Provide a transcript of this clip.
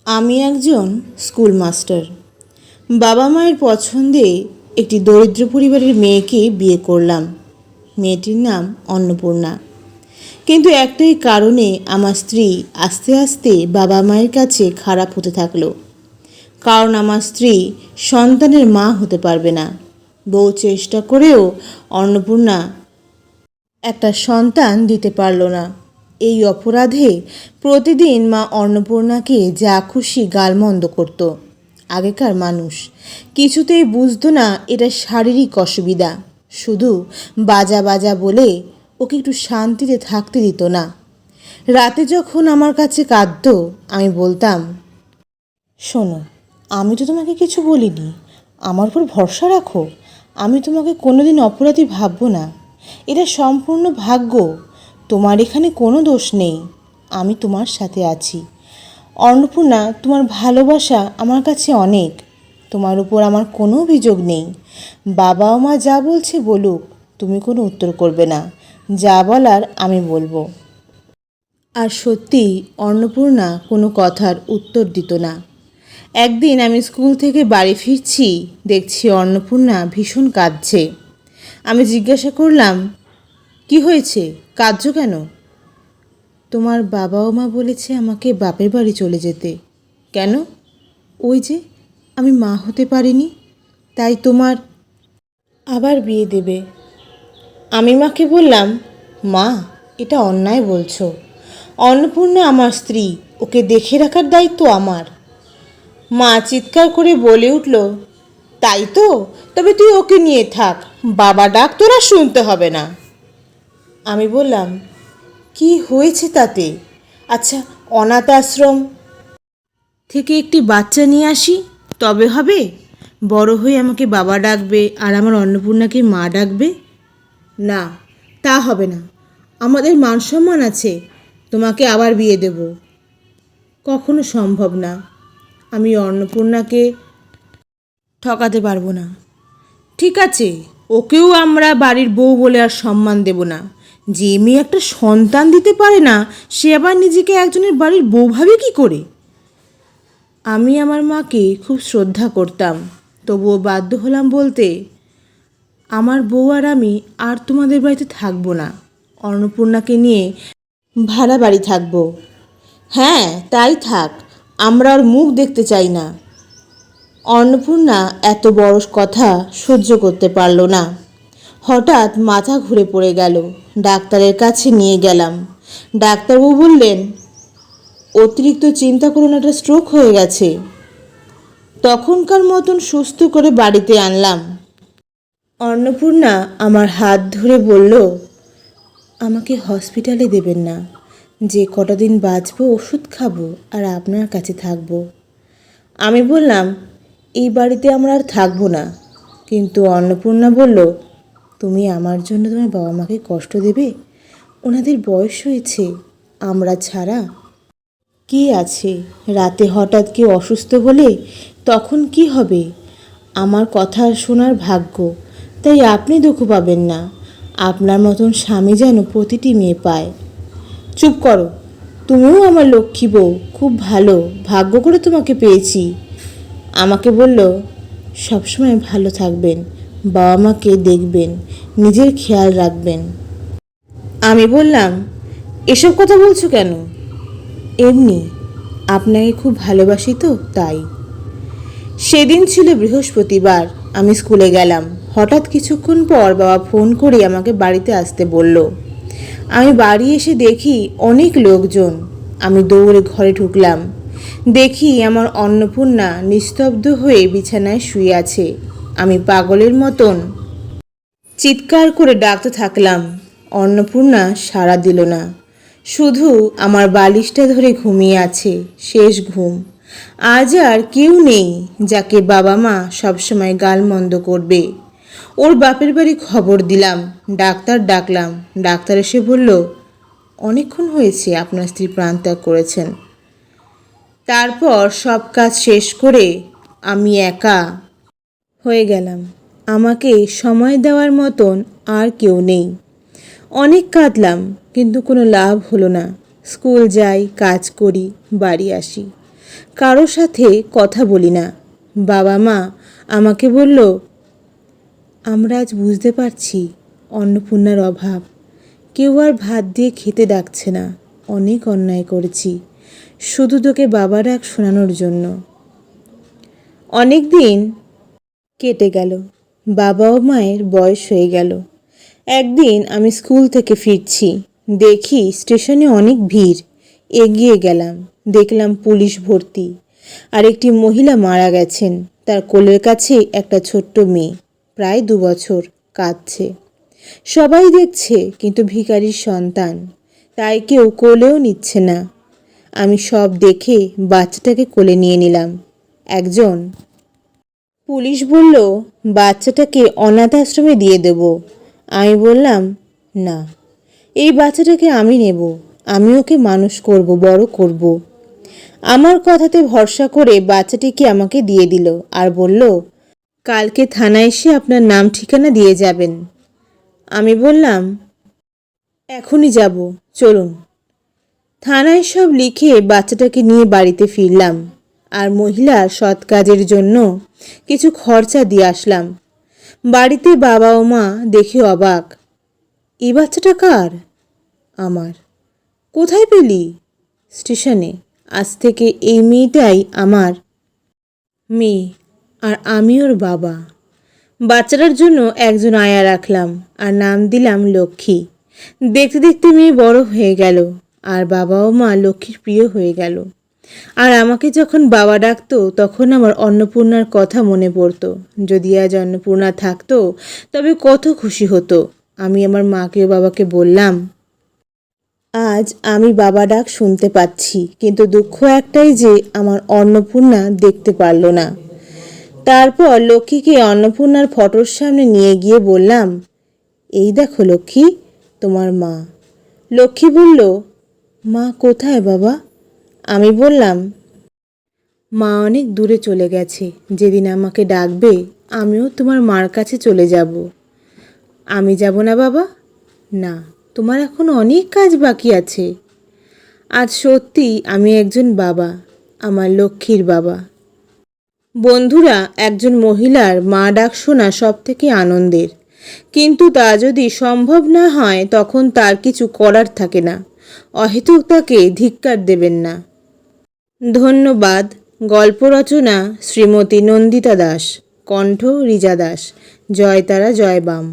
আমি একজন school master. বাবা মায়ের পছন্দে একটি দরিদ্র পরিবারের মেয়েকে বিয়ে করলাম। মেয়েটির নাম অন্নপূর্ণা। কিন্তু একটাই কারণে আমার স্ত্রী আস্তে আস্তে বাবা মায়ের কাছে খারাপ হতে থাকলো। কারণ আমার স্ত্রী সন্তানের মা হতে পারবে না। বহু চেষ্টা করেও অন্নপূর্ণা একটা সন্তান দিতে পারল না। এই অপরাধে প্রতিদিন মা অন্নপূর্ণাকে যা খুশি গালমন্দ করত। আগেকার মানুষ কিছুতেই বুঝতো না এটা শারীরিক অসুবিধা, শুধু বাজা বাজা বলে ওকে একটু শান্তিতে থাকতে দিত না। রাতে যখন আমার কাছে কাঁদতো আমি বলতাম, শোনো, আমি তো তোমাকে কিছু বলিনি, আমার উপর ভরসা রাখো, আমি তোমাকে কোনোদিন অপরাধী ভাববো না, এটা সম্পূর্ণ ভাগ্য, তোমার এখানে কোনো দোষ নেই, আমি তোমার সাথে আছি। অন্নপূর্ণা, তোমার ভালোবাসা আমার কাছে অনেক, তোমার উপর আমার কোনো অভিযোগ নেই। বাবা ও মা যা বলছে বলুক, তুমি কোনো উত্তর করবে না, যা বলার আমি বলবো। আর সত্যি অন্নপূর্ণা কোনো কথার উত্তর দিত না। একদিন আমি স্কুল থেকে বাড়ি ফিরছি, দেখছি অন্নপূর্ণা ভীষণ কাঁদছে। আমি জিজ্ঞাসা করলাম, কি হয়েছে, কাঁদছো কেন? তোমার বাবা ও মা বলেছে আমাকে বাপের বাড়ি চলে যেতে। কেন? ওই যে আমি মা হতে পারিনি, তাই তোমার আবার বিয়ে দেবে। আমি মাকে বললাম, মা, এটা অন্যায় বলছো। অন্নপূর্ণা আমার স্ত্রী, ওকে দেখে রাখার দায়িত্ব আমার। মা চিৎকার করে বলে উঠল, তাই তো, তবে তুই ওকে নিয়ে থাক, বাবা ডাক তোরা শুনতে হবে না। আমি বললাম, কি হয়েছে তাতে? আচ্ছা, অনাথ আশ্রম থেকে একটি বাচ্চা নিয়ে আসি, তবে হবে? বড় হয়ে আমাকে বাবা ডাকবে আর আমার অন্নপূর্ণাকে মা ডাকবে? না, তা হবে না, আমাদের মান সম্মান আছে, তোমাকে আবার বিয়ে দেব। কখনো সম্ভব না, আমি অন্নপূর্ণাকে ঠকাতে পারবো না। ঠিক আছে, ওকেও আমরা বাড়ির বউ বলে আর সম্মান দেব না। যে মেয়ে একটা সন্তান দিতে পারে না, সে আবার নিজেকে একজনের বাড়ির বউ ভাবে কি করে? আমি আমার মাকে খুব শ্রদ্ধা করতাম, তবুও বাধ্য হলাম বলতে, আমার বউ আর আমি আর তোমাদের বাড়িতে থাকবো না, অন্নপূর্ণাকে নিয়ে ভাড়া বাড়ি থাকবো। হ্যাঁ, তাই থাক, আমরা ওর মুখ দেখতে চাই না। অন্নপূর্ণা এত বড় কথা সহ্য করতে পারল না। হঠাৎ মাথা ঘুরে পড়ে গেল। ডাক্তারের কাছে নিয়ে গেলাম। ডাক্তারবাবু বললেন, অতিরিক্ত চিন্তা করুন, একটা স্ট্রোক হয়ে গেছে। তখনকার মতন সুস্থ করে বাড়িতে আনলাম। অন্নপূর্ণা আমার হাত ধরে বলল, আমাকে হসপিটালে দেবেন না, যে কটা দিন বাঁচবো ওষুধ খাবো আর আপনার কাছে থাকবো। আমি বললাম, এই বাড়িতে আমরা আর থাকবো না। কিন্তু অন্নপূর্ণা বলল, তুমি আমার জন্য তোমার বাবা মাকে কষ্ট দেবে? ওনাদের বয়স হয়েছে, আমরা ছাড়া কে আছে? রাতে হঠাৎ কেউ অসুস্থ হলে তখন কি হবে? আমার কথা শোনার ভাগ্য, তাই আপনি দুঃখ পাবেন না। আপনার মতন স্বামী যেন প্রতিটি মেয়ে পায়। চুপ করো, তুমিও আমার লক্ষ্মী বউ, খুব ভালো, ভাগ্য করে তোমাকে পেয়েছি। আমাকে বলল, সবসময় ভালো থাকবেন, বাবা মাকে দেখবেন, নিজের খেয়াল রাখবেন। আমি বললাম, এসব কথা বলছো কেন? এমনি, আপনাকে খুব ভালোবাসি তো তাই। সেদিন ছিল বৃহস্পতিবার। আমি স্কুলে গেলাম। হঠাৎ কিছুক্ষণ পর বাবা ফোন করে আমাকে বাড়িতে আসতে বলল। আমি বাড়ি এসে দেখি অনেক লোকজন। আমি দৌড়ে ঘরে ঢুকলাম। দেখি আমার অন্নপূর্ণা নিস্তব্ধ হয়ে বিছানায় শুয়ে আছে। আমি পাগলের মতন চিৎকার করে ডাকতে থাকলাম। অন্নপূর্ণা সাড়া দিল না, শুধু আমার বালিশটা ধরে ঘুমিয়ে আছে, শেষ ঘুম। আজ আর কেউ নেই যাকে বাবা মা সবসময় গালমন্দ করবে। ওর বাপের বাড়ি খবর দিলাম, ডাক্তার ডাকলাম। ডাক্তার এসে বলল, অনেকক্ষণ হয়েছে আপনার স্ত্রী প্রাণত্যাগ করেছেন। তারপর সব কাজ শেষ করে আমি একা হয়ে গেলাম। আমাকে সময় দেওয়ার মতন আর কেউ নেই। অনেক কাঁদলাম, কিন্তু কোনো লাভ হলো না। স্কুল যাই, কাজ করি, বাড়ি আসি, কারো সাথে কথা বলি না। বাবা মা আমাকে বলল, আমরা আজ বুঝতে পারছি অন্নপূর্ণার অভাব। কেউ আর ভাত দিয়ে খেতে ডাকছে না। অনেক অন্যায় করেছি শুধু তোকে বাবা ডাক শোনানোর জন্য। অনেক দিন কেটে গেল। বাবা ও মায়ের বয়স হয়ে গেল। একদিন আমি স্কুল থেকে ফিরছি, দেখি স্টেশনে অনেক ভিড়। এগিয়ে গেলাম, দেখলাম পুলিশ ভর্তি। আর একটি মহিলা মারা গেছেন। তার কোলের কাছে একটা ছোট্ট মেয়ে, প্রায় 2 বছর, কাঁদছে। সবাই দেখছে, কিন্তু ভিখারির সন্তান, তাই কেউ কোলেও নিচ্ছে না। আমি সব দেখে বাচ্চাটাকে কোলে নিয়ে নিলাম। একজন পুলিশ বলল, বাচ্চাটাকে অনাথ আশ্রমে দিয়ে দেব। আমি বললাম, না, এই বাচ্চাটাকে আমি নেব। আমি ওকে মানুষ করব, বড় করব। আমার কথাতে ভরসা করে বাচ্চাটিকে আমাকে দিয়ে দিল আর বলল, কালকে থানায় এসে আপনার নাম ঠিকানা দিয়ে যাবেন। আমি বললাম, এখনই যাব, চলুন। থানায় সব লিখে বাচ্চাটাকে নিয়ে বাড়িতে ফিরলাম আর মহিলার সৎ কাজের জন্য কিছু খরচা দিয়ে আসলাম। বাড়িতে বাবা ও মা দেখে অবাক। এই বাচ্চাটা কার? আমার। কোথায় পেলি? স্টেশনে। আজ থেকে এই মেয়েটাই আমার মেয়ে আর আমি ওর বাবা। বাচ্চাটার জন্য একজন আয়া রাখলাম আর নাম দিলাম লক্ষ্মী। দেখতে দেখতে মেয়ে বড় হয়ে গেল আর বাবা ও মা লক্ষ্মীর প্রিয় হয়ে গেল। আর আমাকে যখন বাবা ডাকতো তখন আমার অন্নপূর্ণার কথা মনে পড়তো। যদি আজ অন্নপূর্ণা থাকতো তবে কত খুশি হতো। আমি আমার মাকে ও বাবাকে বললাম, আজ আমি বাবা ডাক শুনতে পাচ্ছি, কিন্তু দুঃখ একটাই যে আমার অন্নপূর্ণা দেখতে পারল না। তারপর লক্ষ্মীকে অন্নপূর্ণার ফটোর সামনে নিয়ে গিয়ে বললাম, এই দেখো লক্ষ্মী, তোমার মা। লক্ষ্মী বলল, মা কোথায় বাবা? আমি বললাম, মা অনেক দূরে চলে গেছে। যেদিন আমাকে ডাকবে আমিও তোমার মার কাছে চলে যাব। আমি যাব না বাবা? না, তোমার এখন অনেক কাজ বাকি আছে। আজ সত্যি আমি একজন বাবা, আমার লক্ষ্মীর বাবা। বন্ধুরা, একজন মহিলার মা ডাক শোনা সব থেকে আনন্দের, কিন্তু তা যদি সম্ভব না হয় তখন তার কিছু করার থাকে না। অহেতুক তাকে ধিক্কার দেবেন না। ধন্যবাদ। গল্প রচনা শ্রীমতী নন্দিতা দাস, কণ্ঠ রিজা দাস। জয় তারা, জয় বাম।